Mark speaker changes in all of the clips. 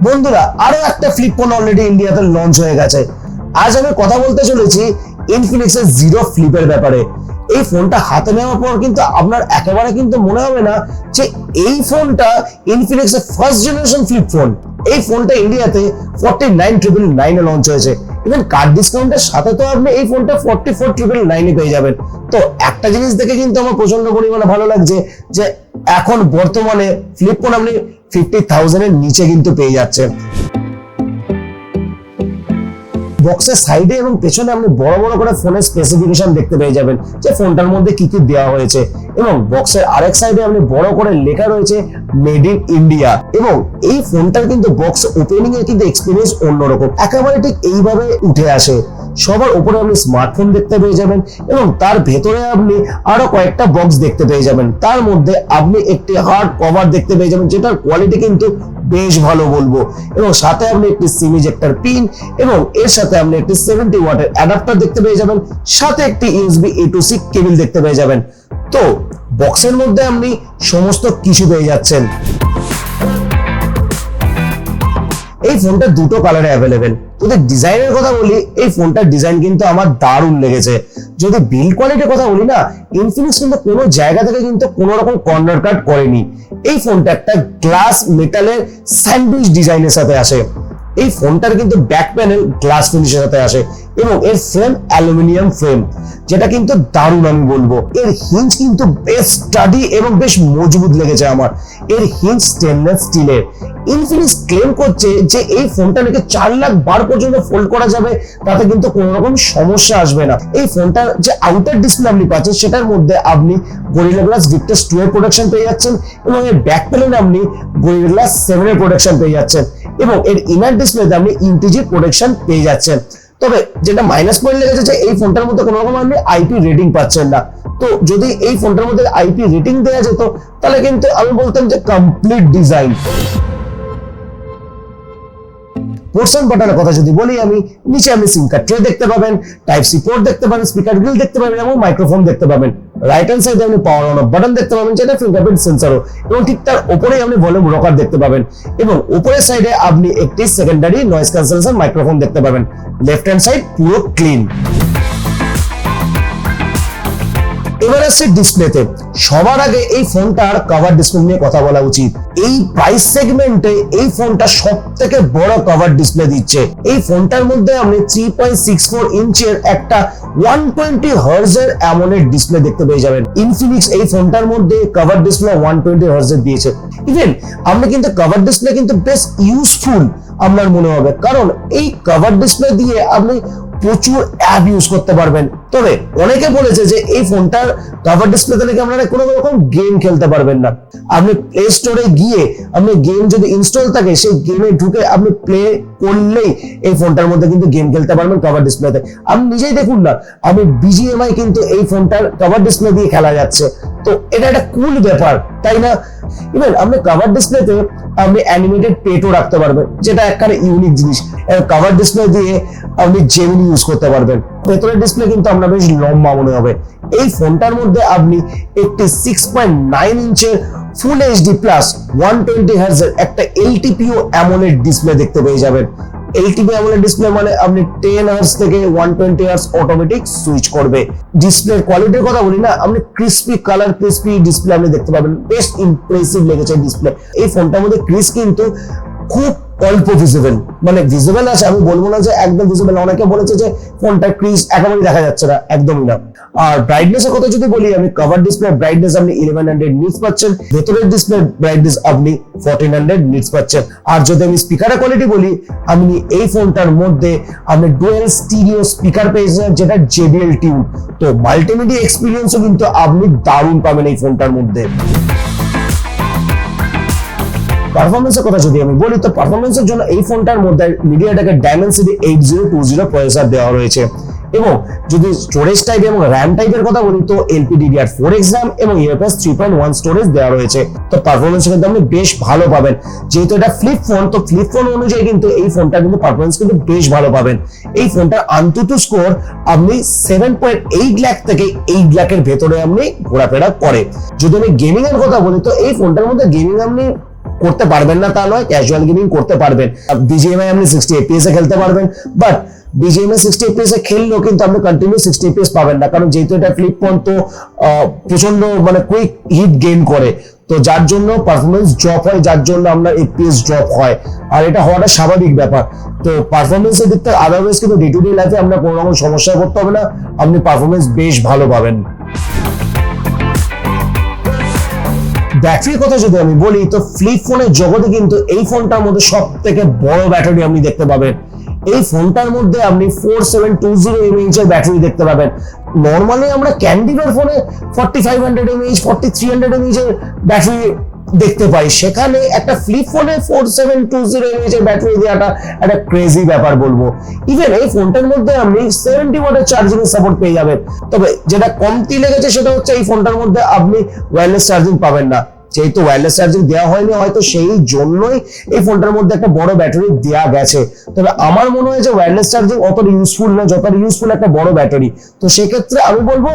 Speaker 1: বন্ধুরা, আরো একটা ফ্লিপ ফোন অলরেডি ইন্ডিয়াতে লঞ্চ হয়ে গেছে। আজ আমি কথা বলতে চলেছি ইনফিনিক্সের জিরো ফ্লিপের ব্যাপারে। এই ফোনটা হাতে নেওয়ার পর কিন্তু আপনার একেবারে কিন্তু মনে হবে না যে এই ফোনটা ইনফিনিক্সের ফার্স্ট জেনারেশন ফ্লিপ ফোন। এই ফোনটা ইন্ডিয়াতে 49,999 এ লঞ্চ হয়েছে। ইভেন কার্ড ডিসকাউন্টের সাথে তো আপনি এই ফোনটা 44,999 এ পেয়ে যাবেন। তো একটা জিনিস দেখে কিন্তু আমার প্রচন্ড পরিমাণে ভালো লাগছে যে এখন বর্তমানে ফ্লিপ ফোন আপনি 50,000 এর নিচে কিন্তু পেয়ে যাচ্ছেন। বক্সের সাইডে এবং পেছনে আপনি বড় বড় করে ফোনের স্পেসিফিকেশন দেখতে পেয়ে যাবেন যে ফোনটার মধ্যে কি কি দেওয়া হয়েছে, এবং বক্সের আরেক সাইডে আপনি বড় করে লেখা রয়েছে মেড ইন ইন্ডিয়া। এবং এই ফোনটার কিন্তু বক্স ওপেনিং এর কিন্তু এক্সপিরিয়েন্স অন্যরকম, একেবারে ঠিক এইভাবে উঠে আসে। সবার উপরে আপনি স্মার্টফোন দেখতে পেয়ে যাবেন এবং তার ভেতরে আপনি আরো কয়েকটা বক্স দেখতে পেয়ে যাবেন। তার মধ্যে আপনি একটি হার্ড কভার দেখতে পেয়ে যাবেন যেটার কোয়ালিটি কিন্তু বেশ ভালো বলবো, এবং সাথে আপনি একটি সিম ইজেক্টর পিন এবং এর সাথে আপনি একটি 70 ওয়াটের অ্যাডাপ্টার দেখতে পেয়ে যাবেন, সাথে একটি USB A to C কেবল দেখতে পেয়ে যাবেন। তো বক্সের মধ্যে আপনি সমস্ত কিছু পেয়ে যাচ্ছেন। এই ফোনটা দুটো কালারে অ্যাভেলেবেল। যদি ডিজাইনের কথা বলি, এই ফোনটার ডিজাইন কিন্তু আমার দারুণ লেগেছে। যদি বিল্ড কোয়ালিটির কথা বলি না, ইনফিনিক্স কিন্তু কোনো জায়গা থেকে কিন্তু কোনো রকম কর্নার কাট করেনি। এই ফোনটা একটা গ্লাস মেটালের স্যান্ডউইচ ডিজাইনের সাথে আসে। এই ফোনটার কিন্তু ব্যাক প্যানেল গ্লাস ফিনিশের সাথে আসে এবং এর ফ্রেম অ্যালুমিনিয়াম ফ্রেম, যেটা কিন্তু দারুণ আমি বলবো। এর হিঞ্জ কিন্তু বেশ স্টাডি এবং বেশ মজবুত লেগেছে আমার। এর হিঞ্জ স্টেনলেস স্টিলের। ইনফিনিক্স ক্লেম করছে যে এই ফোনটা নাকি 4 লাখ বার পর্যন্ত ফোল্ড করা যাবে, তাতে কিন্তু কোনো রকম সমস্যা আসবে না। এই ফোনটার যে আউটার ডিসপ্লে আপনি পাচ্ছেন সেটার মধ্যে আপনি গরিলা গ্লাস ভিক্টাস 2 এর প্রোটেকশন পেয়ে যাচ্ছেন, এবং এর ব্যাক প্যানেলে আপনি গরিলা গ্লাস 7 এর প্রোটেকশন পেয়ে যাচ্ছেন, এবং এর ইনার ডিসপ্লেতে আপনি ইন্টিজি প্রোটেকশন পেয়ে যাচ্ছেন। তবে যেটা মাইনাস পয়েন্ট লেগেছে যে এই ফোনটার মধ্যে কোনো রকম আপনি IP রেটিং পাচ্ছেন না। তো যদি এই ফোনটার মধ্যে IP রেটিং দেওয়া যেত তাহলে কিন্তু আমি বলতাম যে কমপ্লিট ডিজাইন। পোর্টস বাটনের কথা যদি বলি, আমি নিচে আপনি সিম কার্ড ট্রে দেখতে পাবেন, টাইপ সি পোর্ট দেখতে পাবেন, স্পিকার গ্রিল দেখতে পাবেন এবং মাইক্রোফোন দেখতে পাবেন। রাইট হ্যান্ড সাইডে আপনি পাওয়ার অন অফ বাটন দেখতে পাবেন, যেটা ফিঙ্গারপ্রিন্ট সেন্সরও, এবং ঠিক তার উপরেই আপনি ভলিউম রকার দেখতে পাবেন, এবং উপরের সাইডে আপনি একটি সেকেন্ডারি নয়েজ ক্যান্সেলেশন মাইক্রোফোন দেখতে পাবেন। লেফট হ্যান্ড সাইড পুরো ক্লিন। এবার আসছে ডিসপ্লেতে। সবার আগে এই ফোনটার কভার ডিসপ্লে নিয়ে কথা বলা উচিত। এই প্রাইস সেগমেন্টে এই ফোনটা সবথেকে বড় কভার ডিসপ্লে দিচ্ছে। এই ফোনটার মধ্যে আপনি 3.64 ইঞ্চের একটা 120 হার্জ এর অ্যামোলেড ডিসপ্লে দেখতে পেয়ে যাবেন। ইনফিনিক্স এই ফোনটার মধ্যে কভার ডিসপ্লে 120 হার্জ এর দিয়েছে। ইভেন আপনি কিন্তু কভার ডিসপ্লে কিন্তু বেশ ইউজফুল আপনার মনে হবে, কারণ এই কভার ডিসপ্লে দিয়ে আপনি প্রচুর অ্যাপ ইউজ করতে পারবেন। তবে অনেকে বলেছে যে এই ফোনটার কভার ডিসপ্লেতে নাকি আপনারা কোনো রকম গেম খেলতে পারবেন না। আপনি প্লে স্টোরে গিয়ে আপনি গেম যদি ইনস্টল থাকে সেই গেমে ঢুকে আপনি প্লে করলেই এই ফোনটার মধ্যে কিন্তু গেম খেলতে পারবেন কভার ডিসপ্লেতে। আপনি নিজেই দেখুন না, আমি BGMI কিন্তু এই ফোনটার কভার ডিসপ্লে দিয়ে খেলা যাচ্ছে। তো এটা একটা কুল ব্যাপার, তাই না? ইভেন আপনি কভার ডিসপ্লেতে আপনি অ্যানিমেটেড পেটও রাখতে পারবেন, যেটা একটা ইউনিক জিনিস। কভার ডিসপ্লে দিয়ে আপনি জেমিনি ইউজ করতে পারবেন। ভেতরের ডিসপ্লে কিন্তু আপনার বেশ লম্বা মনে হবে। এই ফোনটার মধ্যে আপনি একটি 6.9 ইঞ্চের ফুল HD প্লাস 120 হার্জ এর একটা LTPO অ্যামোলেড ডিসপ্লে দেখতে পেয়ে যাবেন। LTPO অ্যামোলেড ডিসপ্লে মানে আপনি 10 হার্জ থেকে 120 হার্জ অটোমেটিক সুইচ করবে। ডিসপ্লের কোয়ালিটির কথা বলি না, আপনি ক্রিস্পি কালার, ক্রিস্পি ডিসপ্লে আপনি দেখতে পাবেন। বেশ ইমপ্রেসিভ লেগেছে ডিসপ্লে। এই ফোনটার মধ্যে ক্রিস কিন্তু খুব অল্প ভিজিবল, মানে ভিজিবল আছে, আমি বলবো না যে একদম ভিজিবল। অনেকে বলেছে যে ফোনটা ক্রিস একেবারেই দেখা যাচ্ছে না, একদমই না। আর ব্রাইটনেস এর কথা যদি বলি, আমি কভার ডিসপ্লে ব্রাইটনেস আপনি 1100 নিটস পাচ্ছেন, ভেতরের ডিসপ্লে ব্রাইটনেস আপনি 1400 নিটস পাচ্ছেন। আর যদি আমি স্পিকারের কোয়ালিটি বলি, আপনি এই ফোনটার মধ্যে আপনি ডুয়াল স্টিরিও স্পিকার পেয়েছেন, যেটা JBL টিউন। তো মাল্টিমিডিয়া এক্সপিরিয়েন্সও কিন্তু আপনি দারুণ পাবেন এই ফোনটার মধ্যে। পারফরমেন্সের কথা যদি আমি বলি, তো পারফরমেন্সের জন্য এই ফোনটার মধ্যে মিডিয়াটেকের ডায়মেনসিটি 8020 প্রসেসর দেওয়া রয়েছে। এবং যদি স্টোরেজ টাইপ এবং র্যাম টাইপের কথা বলি, তো LPDDR4X RAM এবং UFS 3.1 স্টোরেজ দেওয়া রয়েছে। তো পারফরমেন্স কিন্তু আপনি বেশ ভালো পাবেন। যেহেতু এটা ফ্লিপ ফোন, তো ফ্লিপ ফোন অনুযায়ী কিন্তু এই ফোনটা কিন্তু পারফরমেন্স কিন্তু বেশ ভালো পাবেন। এই ফোনটার আনতুতু স্কোর আপনি 7.8 লাখ থেকে 8 লাখের ভেতরে আপনি ঘোরাফেরা করে। যদি আমি গেমিং এর কথা বলি, তো এই ফোনটার মধ্যে গেমিং আপনি করতে পারবেন না তা নয়, ক্যাজুয়াল গেমিং করতে পারবেন। বিজিএমআই আপনি 60 FPS এ খেলতে পারবেন, বাট বিজিএমআই 60 FPS এ খেললেও কিন্তু আপনি কন্টিনিউ 60 FPS পাবেন না, কারণ যেহেতু এটা ফ্লিপ ফোন তো প্রচন্ড মানে কুইক হিট গেইন করে, তো যার জন্য পারফরমেন্স ড্রপ হয়, যার জন্য আমরা FPS ড্রপ হয়, আর এটা হওয়াটা স্বাভাবিক ব্যাপার। তো পারফরমেন্সের দিক থেকে আদারওয়াইজ কিন্তু ডে টু ডে লাইফে আমরা কোনো রকম সমস্যা করতে হবে না, আপনি পারফরমেন্স বেশ ভালো পাবেন। ব্যাটারির কথা যদি আমি বলি, তো ফ্লিপ ফোনের জগতে কিন্তু এই ফোনটার মধ্যে সব থেকে বড় ব্যাটারি আপনি দেখতে পাবেন। এই ফোনটার মধ্যে আপনি 4720 mAh এর ব্যাটারি দেখতে পাবেন। নর্মালি আমরা ক্যান্ডিডের ফোনে 4500 mAh 4300 mAh এর ব্যাটারি দেখতে পাই, সেখানে একটা ফ্লিপ ফোনে 4720 mAh এর ব্যাটারি দেওয়াটা একটা ক্রেজি ব্যাপার বলবো। ইভেন এই ফোনটার মধ্যে আপনি 70 ওয়াটের চার্জিং এর সাপোর্ট পেয়ে যাবেন। তবে যেটা কমতি লেগেছে সেটা হচ্ছে এই ফোনটার মধ্যে আপনি ওয়্যারলেস চার্জিং পাবেন না, যেহেতু ওয়্যারলেস চার্জিং দেওয়া হয়নি হয়তো সেই জন্যই এই ফোনটার মধ্যে একটা বড় ব্যাটারি দেওয়া গেছে। তবে আমার মনে হয় যে ওয়্যারলেস চার্জিং অতটা ইউজফুল না যতটা ইউজফুল একটা বড় ব্যাটারি। তো সেক্ষেত্রে আমি বলবো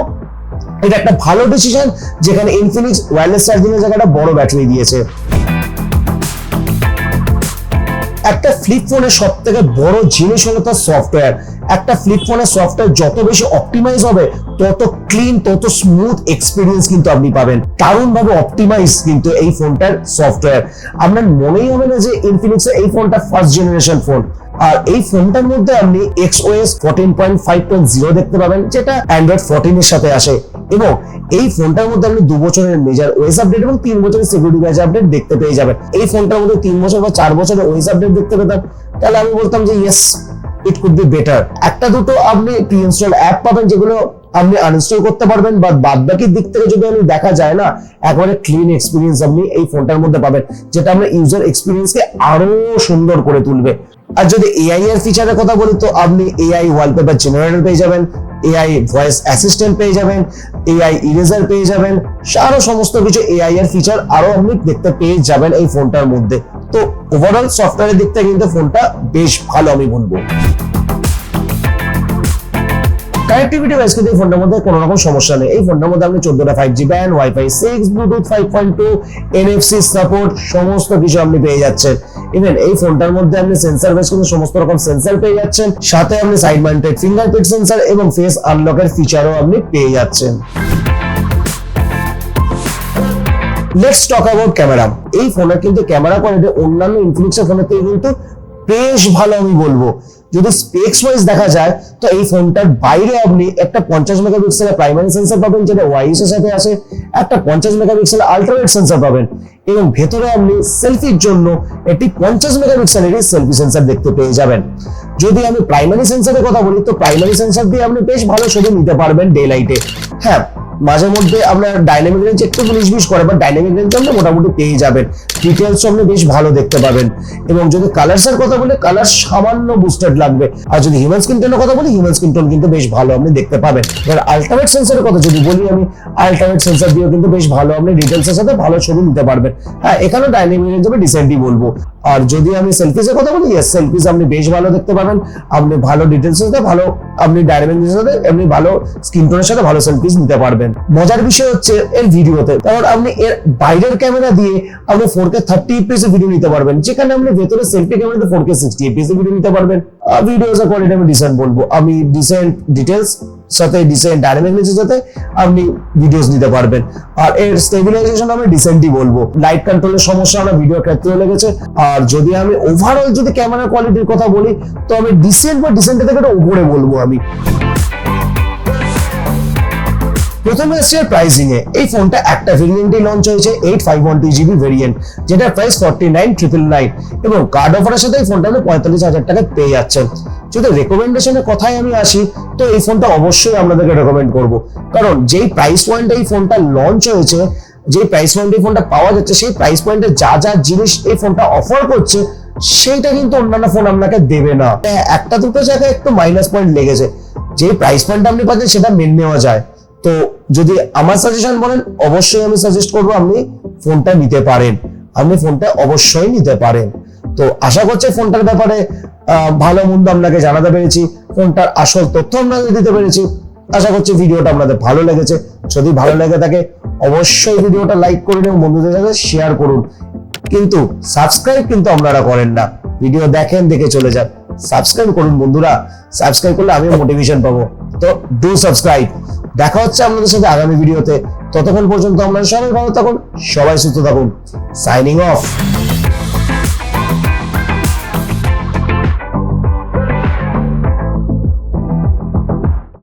Speaker 1: এটা একটা ভালো ডিসিশন, যেখানে ইনফিনিক্স ওয়্যারলেস চার্জিং এর জায়গাটা বড় ব্যাটারি দিয়েছে। একটা ফ্লিপ ফোনের সব থেকে বড় জিনিস হলো তার সফটওয়্যার। একটা ফ্লিপ ফোনের সফটওয়্যার যত বেশি অপটিমাইজ হবে, তত ক্লিন, তত স্মুথ এক্সপিরিয়েন্স কিন্তু আপনি পাবেন। দারুণ ভাবে অপটিমাইজ কিন্তু এই ফোনটার সফটওয়্যার। আপনার মনেই হবে না যে ইনফিনিক্সের এই ফোনটা ফার্স্ট জেনারেশন ফোন। আর এই ফোনটার মধ্যে আপনি XOS 14.5.0 দেখতে পাবেন, যেটা অ্যান্ড্রয়েড 14 এর সাথে আসে, এবং এই ফোনটার মধ্যে আপনি 2 বছরের মেজর ওএস আপডেট এবং 3 বছরের সিকিউরিটি প্যাচ আপডেট দেখতে পেয়ে যাবেন। এই ফোনটার মধ্যে 3 বছর বা 4 বছরের ওএস আপডেট দেখতে পেতাম, তাহলে আমি বলতাম যে yes, it could be better. একটা দুটো আপনি প্রি ইনস্টল অ্যাপ পাবেন যেগুলো আপনি আনইনস্টল করতে পারবেন, বা বাদ বাকি দিক থেকে যদি আমি দেখা যায় না, একবারে ক্লিন এক্সপিরিয়েন্স আপনি এই ফোনটার মধ্যে পাবেন, যেটা আপনার ইউজার এক্সপিরিয়েন্সকে আরো সুন্দর করে তুলবে। আর যদি এআই এর ফিচারের কথা বলি, তো আপনি এআই ওয়ালপেপার জেনারেটর পেয়ে যাবেন, এআই ভয়েস অ্যাসিস্ট্যান্ট পেয়ে যাবেন, এআই ইরেজার পেয়ে যাবেন, আরো সমস্ত কিছু এআই এর ফিচার আরো আপনি দেখতে পেয়ে যাবেন এই ফোনটার মধ্যে। তো ওভারঅল সফটওয়্যারের দিক থেকে কিন্তু ফোনটা বেশ ভালো আমি বলবো। কানেক্টিভিটি ওয়াইজ কিন্তু এই ফোনটার মধ্যে কোনো রকম সমস্যা নেই। এই ফোনটার মধ্যে আপনি 14টা 5G band, wifi 6, Bluetooth 5.2, NFC support সমস্ত কিছু আপনি পেয়ে যাচ্ছেন। ইভেন এই ফোনটার মধ্যে আপনি সেন্সর বেস কিন্তু সমস্ত রকম সেন্সর পেয়ে যাচ্ছেন, সাথে আপনি সাইড মাউন্টেড ফিঙ্গারপ্রিন্ট সেন্সর এবং ফেস আনলকের ফিচারও আপনি পেয়ে যাচ্ছেন। Let's talk about camera. এই ফোনের কিন্তু ক্যামেরা কোয়ালিটি অন্যান্য ইনফিনিক্সের ফোনের থেকে কিন্তু বেশ ভালো আমি বলবো। যদি স্পেক্স ওয়াইজ দেখা যায়, তো এই ফোনটার বাইরে আপনি একটা 50 মেগাপিক্সেলের প্রাইমারি সেন্সর পাবেন, যেটা ওয়াইএস এর সাথে আসে, একটা 50 মেগাপিক্সেলের আল্ট্রাওয়াইড সেন্সর পাবেন, এবং ভেতরে আপনি সেলফির জন্য একটি 50 মেগাপিক্সেলের সেলফি সেন্সর দেখতে পেয়ে যাবেন। যদি আমি প্রাইমারি সেন্সরের কথা বলি, তো প্রাইমারি সেন্সর দিয়ে আপনি বেশ ভালো ছবি নিতে পারবেন ডে লাইটে। হ্যাঁ, মাঝে মধ্যে আপনার ডাইনামিক রেঞ্জ একটু 19-20 করে, বাট ডাইনামিক রেঞ্জ আপনি মোটামুটি পেয়ে যাবেন, ডিটেলস আপনি বেশ ভালো দেখতে পাবেন। এবং যদি কালারস এর কথা বলি, কালার সামান্য বুস্টেড লাগবে। আর যদি হিউম্যান স্কিন টোনের কথা বলি, হিউম্যান স্কিন টোন কিন্তু বেশ ভালো আপনি দেখতে পাবেন। এবার আল্ট্রাওয়াইড সেন্সরের কথা যদি বলি, আমি আল্ট্রাওয়াইড সেন্সর দিয়েও কিন্তু বেশ ভালো আপনি ডিটেলস এর সাথে ভালো ছবি নিতে পারবেন। হ্যাঁ, এখানেও ডাইনামিক রেঞ্জ আমি ডিসেন্টই বলবো। আর যদি আমি সেলফিস এর কথা বলি, ইয়েস, সেলফিস আপনি বেশ ভালো দেখতে পাবেন, আপনি ভালো ডিটেলস এর সাথে ভালো আপনি ডাইনামিক রেঞ্জের সাথে আপনি ভালো স্কিন টোনের সাথে ভালো সেলফিস নিতে পারবেন। মজার বিষয় হচ্ছে এর ভিডিওতে, কারণ আপনি এর বাইরের ক্যামেরা দিয়ে আপনি 4K 30 fps এ ভিডিও নিতে পারবেন, যেখানে আপনি ভেতরে সেলফি ক্যামেরাতে 4K 60 fps এ ভিডিও নিতে পারবেন। ভিডিওস এর কোয়ালিটি আমি ডিসেন্ট বলবো, আমি ডিসেন্ট ডিটেলস সাথে ডিসেন্ট ডাইনামিক রেঞ্জের সাথে আপনি ভিডিওস নিতে পারবেন। আর এর স্টেবিলাইজেশন আমি ডিসেন্টই বলবো। লাইট কন্ট্রোলের সমস্যা আমার ভিডিও ক্ষেত্রে লেগেছে। আর যদি আমি ওভারঅল যদি ক্যামেরা কোয়ালিটির কথা বলি, তো আমি ডিসেন্ট বা ডিসেন্টের থেকে উপরে বলবো আমি। প্রথমে আসছে প্রাইসিং এ। এই ফোনটা একটা ভেরিয়েন্টে লঞ্চ হয়েছে, 8512GB ভেরিয়েন্ট, যেটা প্রাইস 49,999, এবং কার্ড অফারের সাথে এই ফোনটা আপনি 45,000 টাকায় পেয়ে যাচ্ছেন। যদি রেকমেন্ডেশনের কথায় আমি আসি, তো এই ফোনটা অবশ্যই আপনাদেরকে রেকমেন্ড করব, কারণ যেই প্রাইস পয়েন্টে এই ফোনটা লঞ্চ হয়েছে, যে প্রাইস পয়েন্টে এই ফোনটা পাওয়া যাচ্ছে, সেই প্রাইস পয়েন্টে যা যা জিনিস এই ফোনটা অফার করছে, সেইটা কিন্তু অন্যান্য ফোন আপনাকে দেবে না। একটা দুটো জায়গায় একটু মাইনাস পয়েন্ট লেগেছে, যে প্রাইস পয়েন্টটা আপনি পাচ্ছেন সেটা মেনে নেওয়া যায়। তো যদি আমার সাজেশন বলেন, অবশ্যই আমি সাজেস্ট করবো আপনি ফোনটা নিতে পারেন, আপনি ফোনটা অবশ্যই নিতে পারেন। তো আশা করছি ফোনটার ব্যাপারে ভালো মন্দ আপনাকে জানাতে পেরেছি, ফোনটার আসল তথ্য আপনাকে দিতে পেরেছি। আশা করছি ভিডিওটা আপনাদের ভালো লেগেছে। যদি ভালো লেগে থাকে, অবশ্যই ভিডিওটা লাইক করুন এবং বন্ধুদের সাথে শেয়ার করুন। কিন্তু সাবস্ক্রাইব কিন্তু আপনারা করেন না, ভিডিও দেখেন দেখে চলে যান। সাবস্ক্রাইব করুন বন্ধুরা, সাবস্ক্রাইব করলে আমিও মোটিভেশন পাবো। তো ডু সাবস্ক্রাইব। দেখা হচ্ছে আপনাদের সাথে আগামী ভিডিওতে। ততক্ষণ পর্যন্ত আপনারা সবাই ভালো থাকুন, সবাই সুস্থ থাকুন। Signing off.